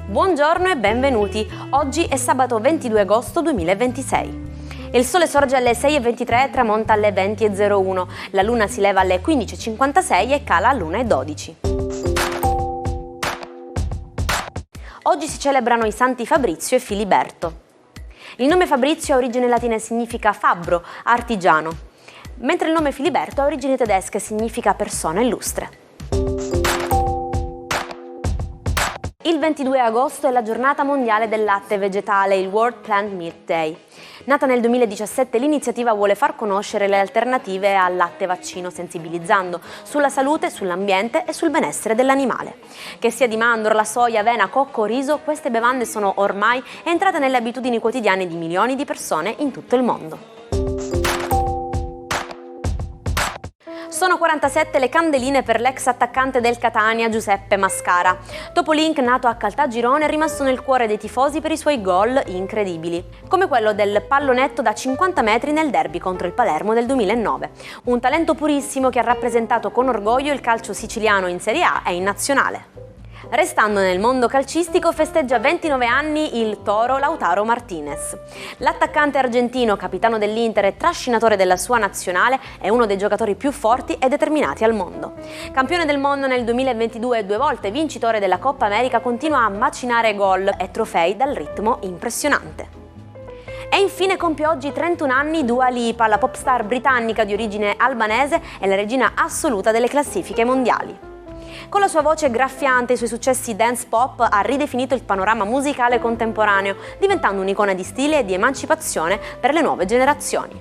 Buongiorno e benvenuti. Oggi è sabato 22 agosto 2026. Il sole sorge alle 6:23 e tramonta alle 20:01. La luna si leva alle 15:56 e cala all'1:12. Oggi si celebrano i santi Fabrizio e Filiberto. Il nome Fabrizio ha origine latina e significa fabbro, artigiano, mentre il nome Filiberto ha origini tedesche e significa persona illustre. Il 22 agosto è la giornata mondiale del latte vegetale, il World Plant Milk Day. Nata nel 2017, l'iniziativa vuole far conoscere le alternative al latte vaccino, sensibilizzando sulla salute, sull'ambiente e sul benessere dell'animale. Che sia di mandorla, soia, avena, cocco o riso, queste bevande sono ormai entrate nelle abitudini quotidiane di milioni di persone in tutto il mondo. Sono 47 le candeline per l'ex attaccante del Catania Giuseppe Mascara. Topoliink, nato a Caltagirone, è rimasto nel cuore dei tifosi per i suoi gol incredibili, come quello del pallonetto da 50 metri nel derby contro il Palermo del 2009. Un talento purissimo che ha rappresentato con orgoglio il calcio siciliano in Serie A e in Nazionale. Restando nel mondo calcistico, festeggia 29 anni il toro Lautaro Martinez. L'attaccante argentino, capitano dell'Inter e trascinatore della sua nazionale, è uno dei giocatori più forti e determinati al mondo. Campione del mondo nel 2022 e 2 volte vincitore della Coppa America, continua a macinare gol e trofei dal ritmo impressionante. E infine compie oggi 31 anni Dua Lipa, la popstar britannica di origine albanese e la regina assoluta delle classifiche mondiali. Con la sua voce graffiante e i suoi successi dance pop ha ridefinito il panorama musicale contemporaneo, diventando un'icona di stile e di emancipazione per le nuove generazioni.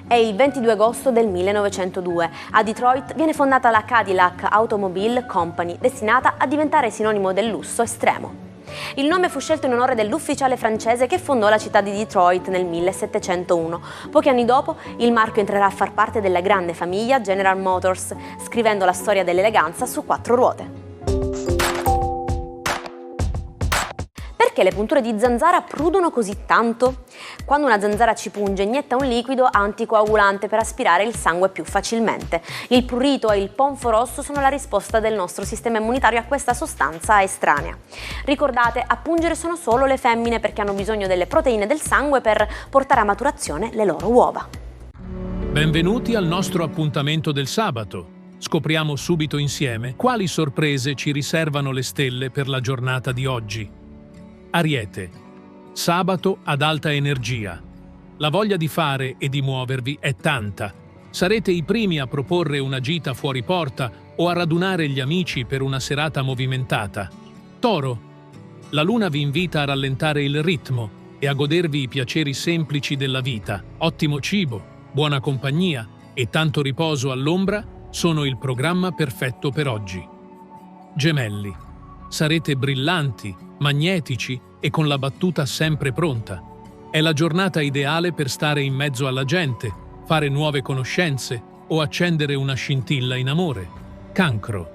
È il 22 agosto del 1902. A Detroit viene fondata la Cadillac Automobile Company, destinata a diventare sinonimo del lusso estremo. Il nome fu scelto in onore dell'ufficiale francese che fondò la città di Detroit nel 1701. Pochi anni dopo, il marchio entrerà a far parte della grande famiglia General Motors, scrivendo la storia dell'eleganza su 4 ruote. Perché le punture di zanzara prudono così tanto? Quando una zanzara ci punge, inietta un liquido anticoagulante per aspirare il sangue più facilmente. Il prurito e il ponfo rosso sono la risposta del nostro sistema immunitario a questa sostanza estranea. Ricordate, a pungere sono solo le femmine perché hanno bisogno delle proteine del sangue per portare a maturazione le loro uova. Benvenuti al nostro appuntamento del sabato. Scopriamo subito insieme quali sorprese ci riservano le stelle per la giornata di oggi. Ariete. Sabato ad alta energia. La voglia di fare e di muovervi è tanta. Sarete i primi a proporre una gita fuori porta o a radunare gli amici per una serata movimentata. Toro. La luna vi invita a rallentare il ritmo e a godervi i piaceri semplici della vita. Ottimo cibo, buona compagnia e tanto riposo all'ombra sono il programma perfetto per oggi. Gemelli. Sarete brillanti, magnetici e con la battuta sempre pronta. È la giornata ideale per stare in mezzo alla gente, fare nuove conoscenze o accendere una scintilla in amore. Cancro.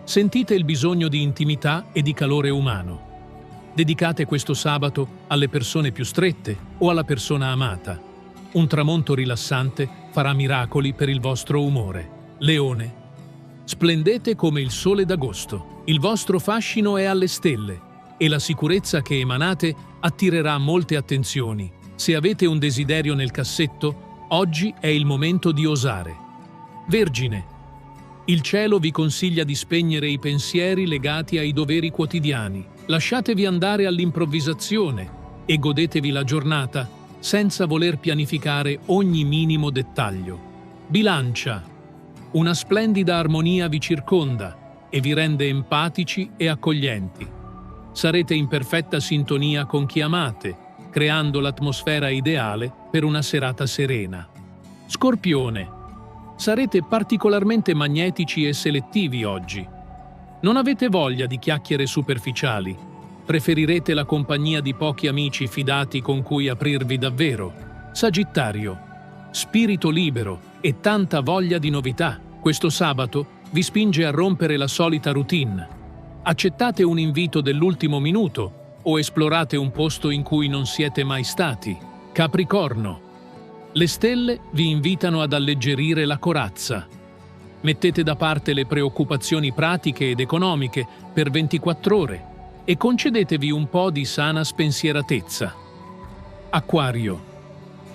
Sentite il bisogno di intimità e di calore umano. Dedicate questo sabato alle persone più strette o alla persona amata. Un tramonto rilassante farà miracoli per il vostro umore. Leone. Splendete come il sole d'agosto. Il vostro fascino è alle stelle e la sicurezza che emanate attirerà molte attenzioni. Se avete un desiderio nel cassetto, oggi è il momento di osare. Vergine. Il cielo vi consiglia di spegnere i pensieri legati ai doveri quotidiani. Lasciatevi andare all'improvvisazione e godetevi la giornata senza voler pianificare ogni minimo dettaglio. Bilancia. Una splendida armonia vi circonda e vi rende empatici e accoglienti. Sarete in perfetta sintonia con chi amate, creando l'atmosfera ideale per una serata serena. Scorpione. Sarete particolarmente magnetici e selettivi oggi. Non avete voglia di chiacchiere superficiali. Preferirete la compagnia di pochi amici fidati con cui aprirvi davvero. Sagittario. Spirito libero e tanta voglia di novità. Questo sabato vi spinge a rompere la solita routine. Accettate un invito dell'ultimo minuto o esplorate un posto in cui non siete mai stati. Capricorno. Le stelle vi invitano ad alleggerire la corazza. Mettete da parte le preoccupazioni pratiche ed economiche per 24 ore e concedetevi un po' di sana spensieratezza. Acquario.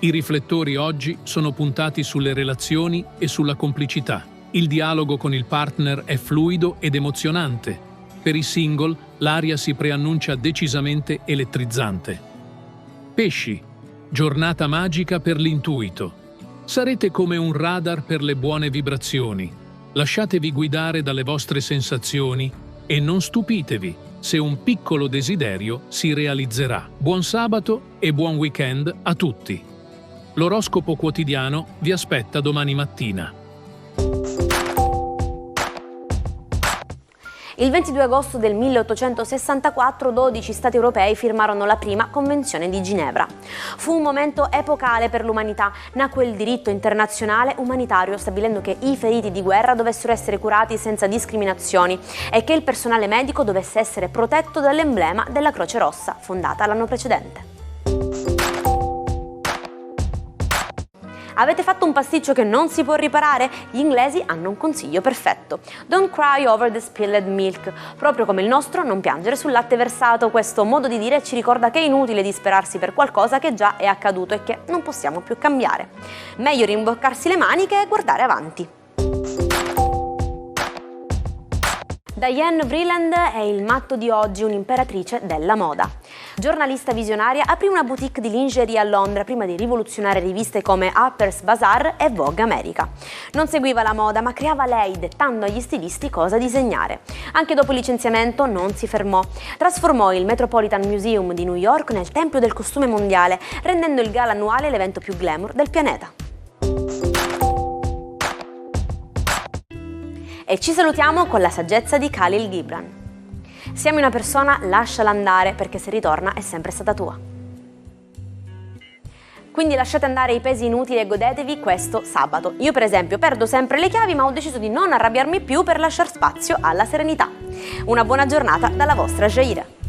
I riflettori oggi sono puntati sulle relazioni e sulla complicità. Il dialogo con il partner è fluido ed emozionante. Per i single, l'aria si preannuncia decisamente elettrizzante. Pesci. Giornata magica per l'intuito. Sarete come un radar per le buone vibrazioni. Lasciatevi guidare dalle vostre sensazioni e non stupitevi se un piccolo desiderio si realizzerà. Buon sabato e buon weekend a tutti. L'oroscopo quotidiano vi aspetta domani mattina. Il 22 agosto del 1864 12 stati europei firmarono la prima Convenzione di Ginevra. Fu un momento epocale per l'umanità. Nacque il diritto internazionale umanitario stabilendo che i feriti di guerra dovessero essere curati senza discriminazioni e che il personale medico dovesse essere protetto dall'emblema della Croce Rossa, fondata l'anno precedente. Avete fatto un pasticcio che non si può riparare? Gli inglesi hanno un consiglio perfetto. Don't cry over the spilled milk. Proprio come il nostro, non piangere sul latte versato. Questo modo di dire ci ricorda che è inutile disperarsi per qualcosa che già è accaduto e che non possiamo più cambiare. Meglio rimboccarsi le maniche e guardare avanti. Diane Vreeland è il matto di oggi, un'imperatrice della moda. Giornalista visionaria, aprì una boutique di lingerie a Londra prima di rivoluzionare riviste come Harper's Bazaar e Vogue America. Non seguiva la moda, ma creava lei, dettando agli stilisti cosa disegnare. Anche dopo il licenziamento non si fermò. Trasformò il Metropolitan Museum di New York nel tempio del costume mondiale, rendendo il gala annuale l'evento più glamour del pianeta. E ci salutiamo con la saggezza di Khalil Gibran. Se ami una persona, lasciala andare, perché se ritorna è sempre stata tua. Quindi lasciate andare i pesi inutili e godetevi questo sabato. Io per esempio perdo sempre le chiavi, ma ho deciso di non arrabbiarmi più per lasciare spazio alla serenità. Una buona giornata dalla vostra Jaira.